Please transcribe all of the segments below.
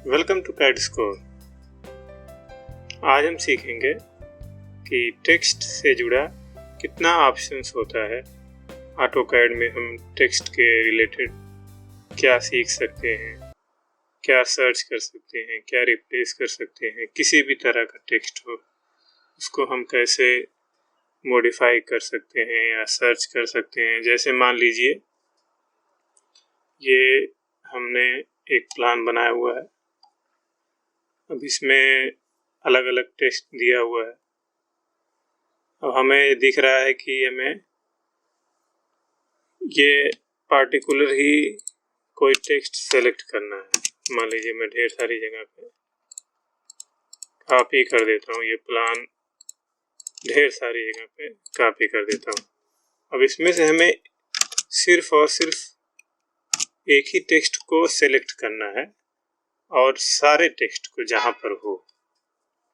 Welcome to CAD score. आज हम सीखेंगे कि टेक्स्ट से जुड़ा कितना ऑप्शंस होता है। ऑटोकैड में हम टेक्स्ट के रिलेटेड क्या सीख सकते हैं, क्या सर्च कर सकते हैं, क्या रिप्लेस कर सकते हैं। किसी भी तरह का टेक्स्ट हो उसको हम कैसे मॉडिफाई कर सकते हैं या सर्च कर सकते हैं। जैसे मान लीजिए ये हमने एक प्लान बनाया हुआ है। अब इसमें अलग अलग टेक्स्ट दिया हुआ है। अब हमें दिख रहा है कि हमें ये पार्टिकुलर ही कोई टेक्स्ट सेलेक्ट करना है। मान लीजिए मैं ढेर सारी जगह पे कॉपी कर देता हूँ, ये प्लान ढेर सारी जगह पे कॉपी कर देता हूँ। अब इसमें से हमें सिर्फ और सिर्फ एक ही टेक्स्ट को सेलेक्ट करना है और सारे टेक्स्ट को जहाँ पर हो।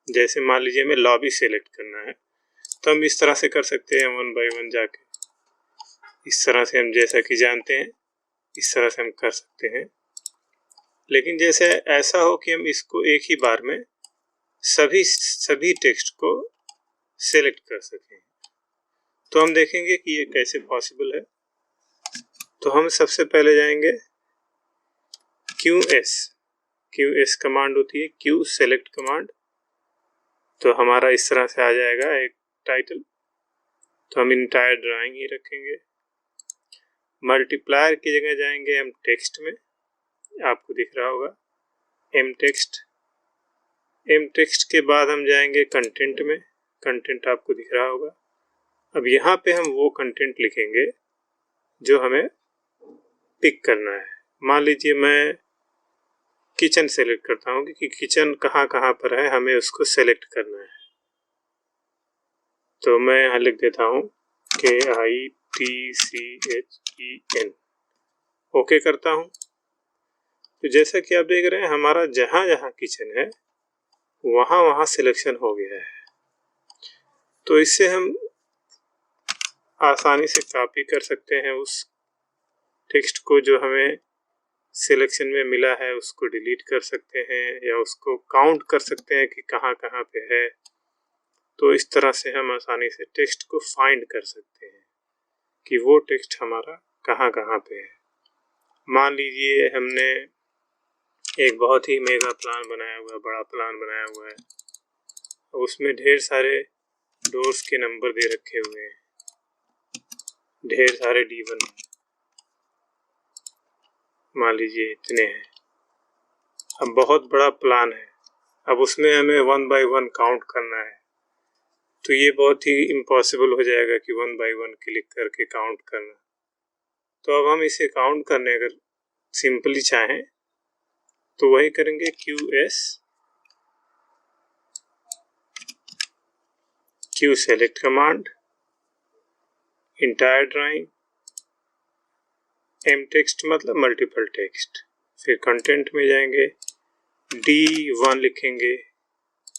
जैसे मान लीजिए हमें लॉबी सेलेक्ट करना है तो हम इस तरह से कर सकते हैं, वन बाय वन जाके इस तरह से हम जैसा कि जानते हैं इस तरह से हम कर सकते हैं। लेकिन जैसे ऐसा हो कि हम इसको एक ही बार में सभी टेक्स्ट को सेलेक्ट कर सकें, तो हम देखेंगे कि ये कैसे पॉसिबल है। तो हम सबसे पहले जाएंगे QS कमांड होती है, क्यू सेलेक्ट कमांड। तो हमारा इस तरह से आ जाएगा एक टाइटल। तो हम इंटायर ड्राइंग ही रखेंगे। मल्टीप्लायर की जगह जाएंगे हम टेक्स्ट में, आपको दिख रहा होगा एम टेक्स्ट के बाद हम जाएंगे कंटेंट में, कंटेंट आपको दिख रहा होगा। अब यहाँ पे हम वो कंटेंट लिखेंगे जो हमें पिक करना है। मान लीजिए मैं किचन सेलेक्ट करता हूँ कि किचन कहाँ कहाँ पर है, हमें उसको सेलेक्ट करना है। तो मैं यहाँ लिख देता हूँ KITCHEN, ओके करता हूँ। तो जैसा कि आप देख रहे हैं हमारा जहाँ जहाँ किचन है वहाँ वहाँ सिलेक्शन हो गया है। तो इससे हम आसानी से कॉपी कर सकते हैं उस टेक्स्ट को जो हमें सिलेक्शन में मिला है, उसको डिलीट कर सकते हैं या उसको काउंट कर सकते हैं कि कहाँ कहाँ पे है। तो इस तरह से हम आसानी से टेक्स्ट को फाइंड कर सकते हैं कि वो टेक्स्ट हमारा कहाँ कहाँ पे है। मान लीजिए हमने एक बहुत ही मेगा प्लान बनाया हुआ है, बड़ा प्लान बनाया हुआ है। उसमें ढेर सारे डोर्स के नंबर दे रखे हुए हैं, ढेर सारे D1 मान लीजिए इतने हैं। अब बहुत बड़ा प्लान है, अब उसमें हमें वन बाय वन काउंट करना है। तो ये बहुत ही इम्पॉसिबल हो जाएगा कि वन बाय वन क्लिक करके काउंट करना। तो अब हम इसे काउंट करने अगर सिंपली चाहें तो वही करेंगे Q select command, entire drawing, M text मतलब मल्टीपल टेक्स्ट। फिर कंटेंट में जाएंगे D1 लिखेंगे,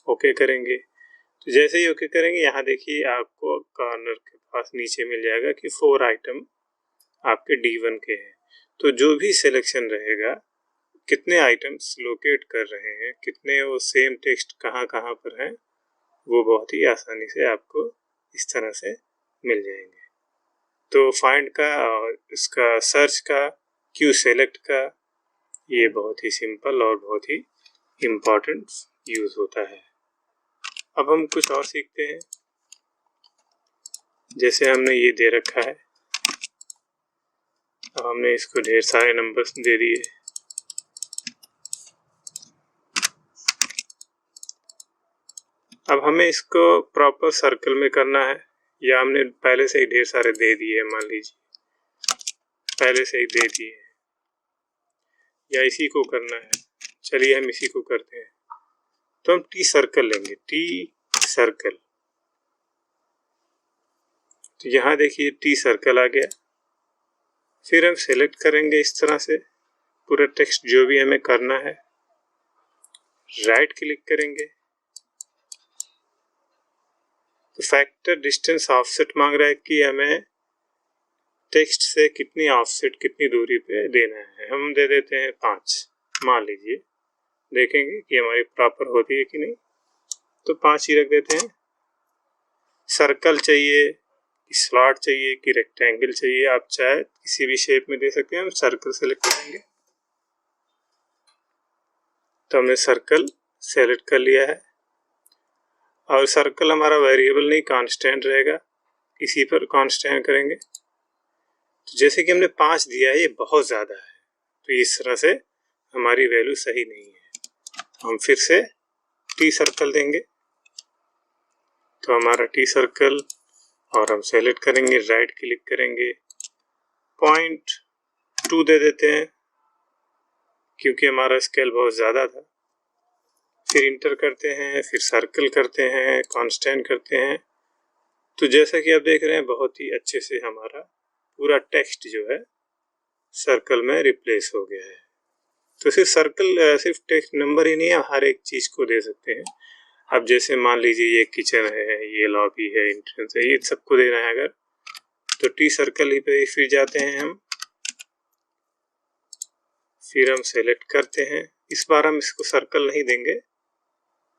ओके करेंगे। तो जैसे ही ओके करेंगे यहाँ देखिए आपको कॉर्नर के पास नीचे मिल जाएगा कि 4 आइटम आपके D1 के हैं। तो जो भी सिलेक्शन रहेगा, कितने आइटम्स लोकेट कर रहे हैं, कितने वो सेम टेक्स्ट कहाँ कहाँ पर हैं, वो बहुत ही आसानी से आपको इस तरह से मिल जाएंगे। तो फाइंड का और इसका सर्च का, क्यू सेलेक्ट का, ये बहुत ही सिंपल और बहुत ही इम्पोर्टेंट यूज होता है। अब हम कुछ और सीखते हैं। जैसे हमने ये दे रखा है, अब हमने इसको ढेर सारे नंबर्स दे दिए। अब हमें इसको प्रॉपर सर्कल में करना है, या हमने पहले से ही ढेर सारे दे दिए, मान लीजिए पहले से ही दे दिए, या इसी को करना है। चलिए हम इसी को करते हैं। तो हम टी सर्कल लेंगे, टी सर्कल। तो यहाँ देखिए टी सर्कल आ गया। फिर हम सेलेक्ट करेंगे इस तरह से पूरा टेक्स्ट जो भी हमें करना है, राइट क्लिक करेंगे। तो फैक्टर डिस्टेंस ऑफसेट मांग रहा है कि हमें टेक्स्ट से कितनी ऑफसेट, कितनी दूरी पे देना है। हम दे देते हैं 5, मान लीजिए देखेंगे कि हमारी प्रॉपर होती है कि नहीं। तो 5 ही रख देते हैं। सर्कल चाहिए कि स्लॉट चाहिए कि रेक्टेंगल चाहिए, आप चाहे किसी भी शेप में दे सकते हैं। हम सर्कल सेलेक्ट करेंगे। तो हमने सर्कल सेलेक्ट कर लिया है और सर्कल हमारा वेरिएबल नहीं कांस्टेंट रहेगा, इसी पर कांस्टेंट करेंगे। तो जैसे कि हमने 5 दिया है, ये बहुत ज़्यादा है, तो इस तरह से हमारी वैल्यू सही नहीं है। हम फिर से टी सर्कल देंगे। तो हमारा टी सर्कल, और हम सेलेक्ट करेंगे, राइट क्लिक करेंगे, 0.2 दे देते हैं क्योंकि हमारा स्केल बहुत ज़्यादा था। फिर इंटर करते हैं, फिर सर्कल करते हैं, कांस्टेंट करते हैं। तो जैसा कि आप देख रहे हैं, बहुत ही अच्छे से हमारा पूरा टेक्स्ट जो है सर्कल में रिप्लेस हो गया है। तो सिर्फ सर्कल, सिर्फ टेक्स्ट नंबर ही नहीं है, हर एक चीज़ को दे सकते हैं। अब जैसे मान लीजिए ये किचन है, ये लॉबी है, एंट्रेंस है, ये सबको देना है अगर, तो टी सर्कल ही पे फिर जाते हैं हम। फिर हम सेलेक्ट करते हैं। इस बार हम इसको सर्कल नहीं देंगे,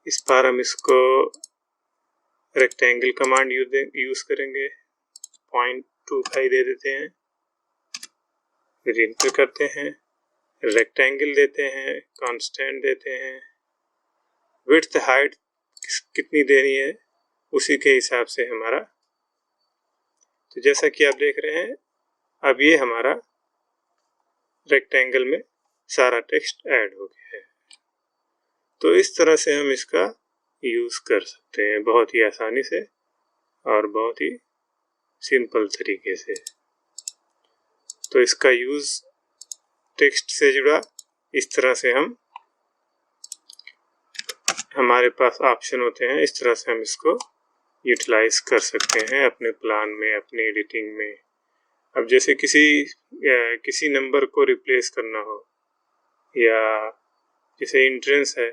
इस बार हम इसको रेक्टेंगल कमांड यूज करेंगे। 0.25 दे देते हैं, फिर इंटर करते हैं, रेक्टेंगल देते हैं, कांस्टेंट देते हैं, विड्थ हाइट कितनी देनी है उसी के हिसाब से हमारा। तो जैसा कि आप देख रहे हैं, अब ये हमारा रेक्टेंगल में सारा टेक्स्ट ऐड हो गया है। तो इस तरह से हम इसका यूज कर सकते हैं बहुत ही आसानी से और बहुत ही सिंपल तरीके से। तो इसका यूज टेक्स्ट से जुड़ा, इस तरह से हमारे पास ऑप्शन होते हैं, इस तरह से हम इसको यूटिलाइज कर सकते हैं अपने प्लान में, अपनी एडिटिंग में। अब जैसे किसी नंबर को रिप्लेस करना हो, या जैसे एंट्रेंस है,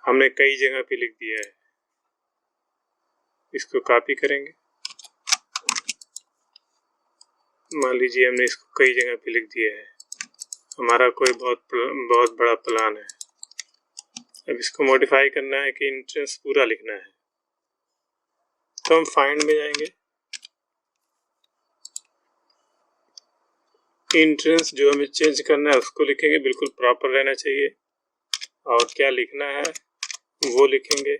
हमने कई जगह पे लिख दिया है, इसको कॉपी करेंगे। मान लीजिए हमने इसको कई जगह पे लिख दिया है, हमारा कोई बहुत बड़ा प्लान है। अब इसको मॉडिफाई करना है कि एंट्रेंस पूरा लिखना है, तो हम फाइंड में जाएंगे। एंट्रेंस जो हमें चेंज करना है उसको लिखेंगे, बिल्कुल प्रॉपर रहना चाहिए, और क्या लिखना है वो लिखेंगे,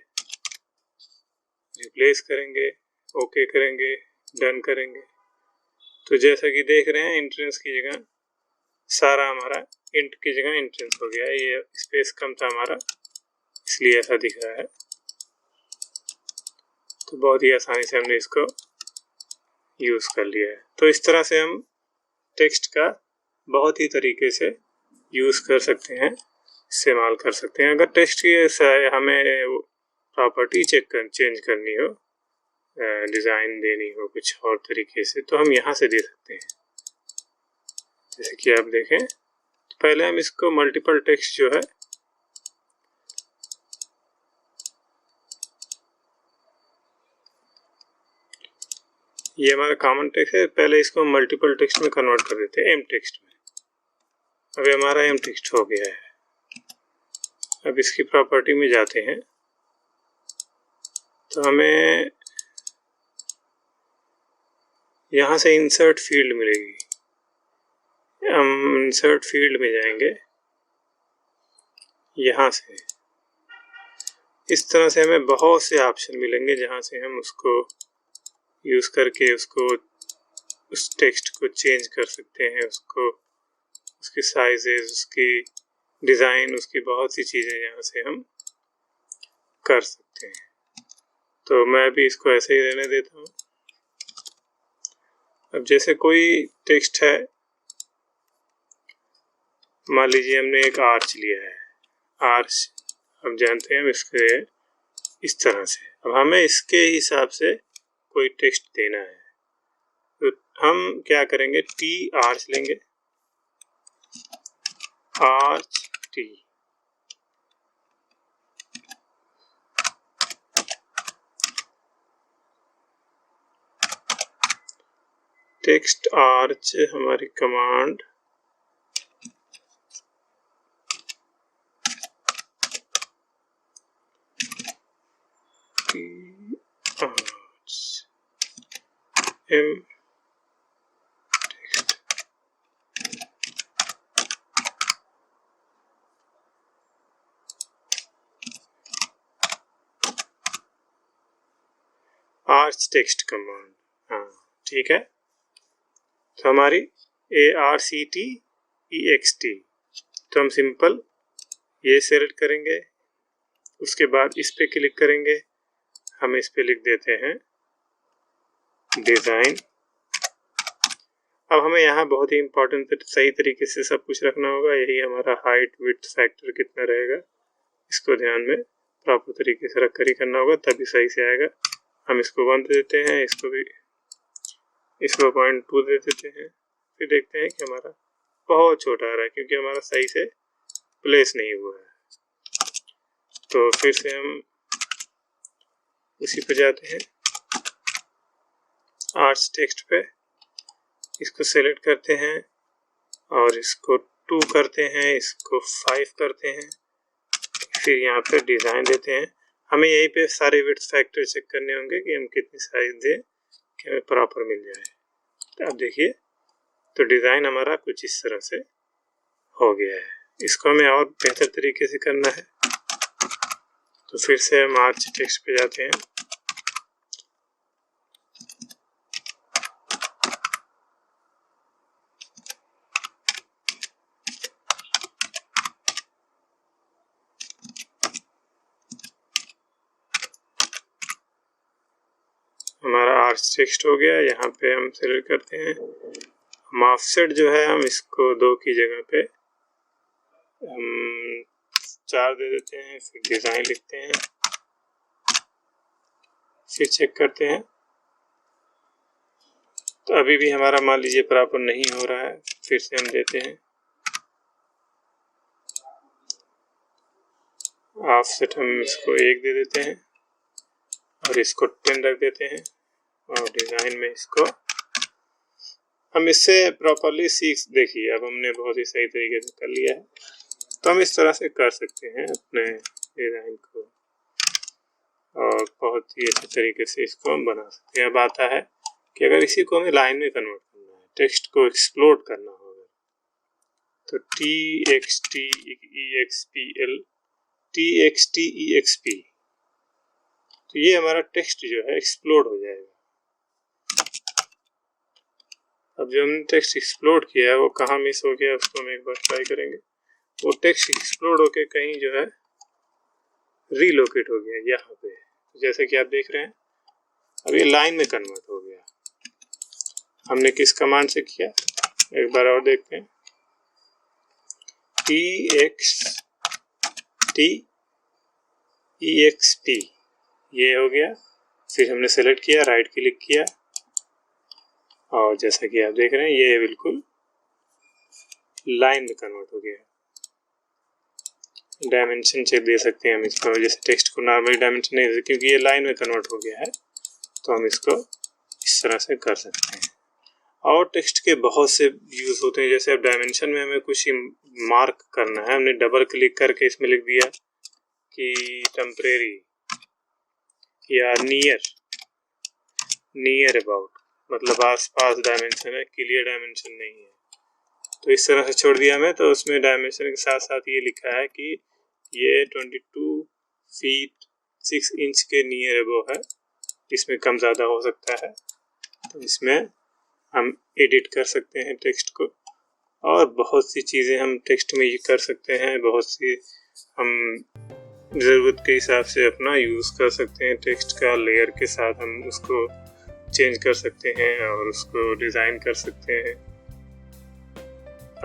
रिप्लेस करेंगे, ओके करेंगे, डन करेंगे। तो जैसा कि देख रहे हैं, एंट्रेंस की जगह सारा हमारा इंट की जगह एंट्रेंस हो गया है। ये स्पेस कम था हमारा, इसलिए ऐसा दिख रहा है। तो बहुत ही आसानी से हमने इसको यूज कर लिया है। तो इस तरह से हम टेक्स्ट का बहुत ही तरीके से यूज कर सकते हैं, इस्तेमाल कर सकते हैं। अगर टेक्स्ट की हमें प्रॉपर्टी चेंज करनी हो, डिज़ाइन देनी हो कुछ और तरीके से, तो हम यहाँ से दे सकते हैं। जैसे कि आप देखें, तो पहले हम इसको मल्टीपल टेक्स्ट जो है, ये हमारा कॉमन टेक्स्ट है, पहले इसको मल्टीपल टेक्स्ट में कन्वर्ट कर देते हैं, एम टेक्स्ट में। अभी हमारा एम टेक्स्ट हो गया है। अब इसकी प्रॉपर्टी में जाते हैं, तो हमें यहाँ से इंसर्ट फील्ड मिलेगी। हम इंसर्ट फील्ड में जाएंगे, यहाँ से इस तरह से हमें बहुत से ऑप्शन मिलेंगे, जहाँ से हम उसको यूज करके उस टेक्स्ट को चेंज कर सकते हैं, उसकी साइजेस, उसकी डिज़ाइन, उसकी बहुत सी चीज़ें यहाँ से हम कर सकते हैं। तो मैं भी इसको ऐसे ही रहने देता हूँ। अब जैसे कोई टेक्स्ट है, मान लीजिए हमने एक आर्च लिया है, आर्च हम जानते हैं हम इसके इस तरह से, अब हमें इसके हिसाब से कोई टेक्स्ट देना है, तो हम क्या करेंगे, टी आर्च लेंगे, आर्च टी, टेक्स्ट आर्च हमारी command HTML arch text command, हाँ ठीक है। तो हमारी ARCTEXT, तो हम सिंपल ये सेलेक्ट करेंगे, उसके बाद इस पे क्लिक करेंगे, हम इस पे लिख देते हैं डिज़ाइन। अब हमें यहाँ बहुत ही इम्पोर्टेंट सही तरीके से सब कुछ रखना होगा, यही हमारा हाइट विड्थ फैक्टर कितना रहेगा, इसको ध्यान में प्रॉपर तरीके से रख कर ही करना होगा, तभी सही से आएगा। हम इसको 1 दे देते हैं, इसको 0.2 दे देते हैं, फिर देखते हैं कि हमारा बहुत छोटा आ रहा है क्योंकि हमारा सही से प्लेस नहीं हुआ है। तो फिर से हम उसी पे जाते हैं, आर्च टेक्स्ट पे, इसको सेलेक्ट करते हैं और इसको 2 करते हैं, इसको 5 करते हैं, फिर यहाँ पे डिज़ाइन देते हैं। हमें यहीं पे सारे विड्थ फैक्टर चेक करने होंगे कि हम कितनी साइज दें कि हमें प्रॉपर मिल जाए। तो अब देखिए, तो डिज़ाइन हमारा कुछ इस तरह से हो गया है। इसको हमें और बेहतर तरीके से करना है, तो फिर से हम आर्च टेक्स्ट पे जाते हैं, हमारा आर्च टेक्स्ट हो गया। यहाँ पे हम सेलेक्ट करते हैं, हम ऑफसेट जो है हम इसको 2 की जगह पे हम 4 दे देते हैं, फिर डिज़ाइन लिखते हैं, फिर चेक करते हैं। तो अभी भी हमारा मान लीजिए प्रॉपर नहीं हो रहा है, फिर से हम देते हैं ऑफसेट, हम इसको 1 दे देते हैं और इसको 10 रख देते हैं, और डिज़ाइन में इसको हम इससे प्रॉपरली सीख, देखिए अब हमने बहुत ही सही तरीके से कर लिया है। तो हम इस तरह से कर सकते हैं अपने डिज़ाइन को, और बहुत ही अच्छे तरीके से इसको हम बना सकते हैं। अब आता है कि अगर इसी को हमें लाइन में कन्वर्ट करना है, टेक्स्ट को एक्सप्लोड करना होगा, तो TXTEXP, तो ये हमारा टेक्स्ट जो है एक्सप्लोड हो जाएगा। अब जो हमने टेक्स्ट एक्सप्लोड किया है वो कहाँ मिस हो गया, उसको हम एक बार ट्राई करेंगे। वो टेक्स्ट एक्सप्लोड होके कहीं जो है रीलोकेट हो गया यहाँ पे, जैसे कि आप देख रहे हैं अब ये लाइन में कन्वर्ट हो गया। हमने किस कमांड से किया, एक बार और देखते हैं, TXTEXP, ये हो गया। फिर हमने सेलेक्ट किया, राइट क्लिक किया, और जैसा कि आप देख रहे हैं ये बिल्कुल लाइन में कन्वर्ट हो गया। डायमेंशन चेक दे सकते हैं हम इसको, जैसे टेक्स्ट को नॉर्मली डायमेंशन नहीं दे, क्योंकि ये लाइन में कन्वर्ट हो गया है, तो हम इसको इस तरह से कर सकते हैं। और टेक्स्ट के बहुत से यूज़ होते हैं, जैसे अब डायमेंशन में हमें कुछ मार्क करना है, हमने डबल क्लिक करके इसमें लिख दिया कि टेम्परेरी या नियर अबाउट, मतलब आसपास डायमेंशन है, क्लियर डायमेंशन नहीं है, तो इस तरह से छोड़ दिया हमें। तो उसमें डायमेंशन के साथ साथ ये लिखा है कि ये 22 फीट 6 इंच के नियर अबाउट है, इसमें कम ज़्यादा हो सकता है। तो इसमें हम एडिट कर सकते हैं टेक्स्ट को, और बहुत सी चीज़ें हम टेक्स्ट में ये कर सकते हैं, बहुत सी हम ज़रूरत के हिसाब से अपना यूज़ कर सकते हैं। टेक्स्ट का लेयर के साथ हम उसको चेंज कर सकते हैं और उसको डिज़ाइन कर सकते हैं।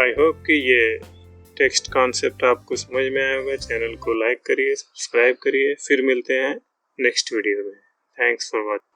आई होप कि ये टेक्स्ट कॉन्सेप्ट आपको समझ में आया होगा। चैनल को लाइक करिए, सब्सक्राइब करिए, फिर मिलते हैं नेक्स्ट वीडियो में। Thanks for watching.